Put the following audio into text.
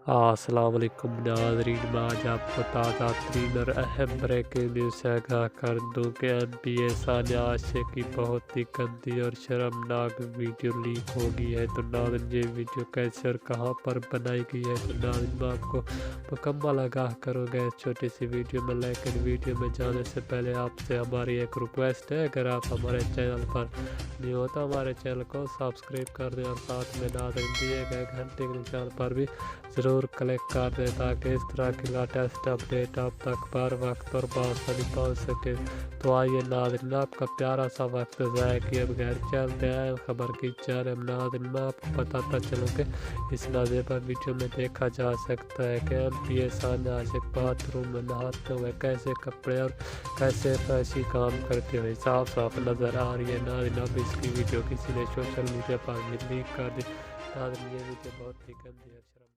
السلام علیکم ناظرین، میں آج آپ کو تازہ ترین اور اہم بریکنگ نیوز سے آگاہ کر دوں کہ NBA ثانیہ عاشق کی بہت ہی گندی اور شرمناک ویڈیو لیک ہو گئی ہے۔ تو ناظرین، یہ ویڈیو کیسے اور کہاں پر بنائی گئی ہے تو ناظرین میں آپ کو مکمل آگاہ کروں گا اس چھوٹی سی ویڈیو میں، لیکن ویڈیو میں جانے سے پہلے آپ سے ہماری ایک ریکویسٹ ہے، اگر آپ ہمارے چینل پر نہیں ہو تو ہمارے چینل کو سبسکرائب کر دیں اور ساتھ میں ناظرین دیے گئے گھنٹے کے نشان پر بھی ضرور کلک کر دیں تاکہ اس طرح کی لیٹسٹ اپڈیٹ آپ تک بر وقت اور بآسانی پہنچ سکے۔ تو آئیے ناظرین، آپ کا پیارا سا وقت ضائع کیے بغیر چلتے ہیں خبر کی جانب۔ ناظرین، میں آپ کو بتاتا چلوں کہ اس نازیبا ویڈیو میں دیکھا جا سکتا ہے کہ NBA ثانیہ عاشق باتھ روم میں نہاتے ہوئے کیسے کپڑے اور کیسے فیشی کام کرتے ہوئے صاف صاف نظر آ رہی ہے۔ ناظرین، اب اس کی ویڈیو کسی نے سوشل میڈیا پر بھی لیک کر دی۔ ناظرین، یہ ویڈیو بہت ہی گندی ہے۔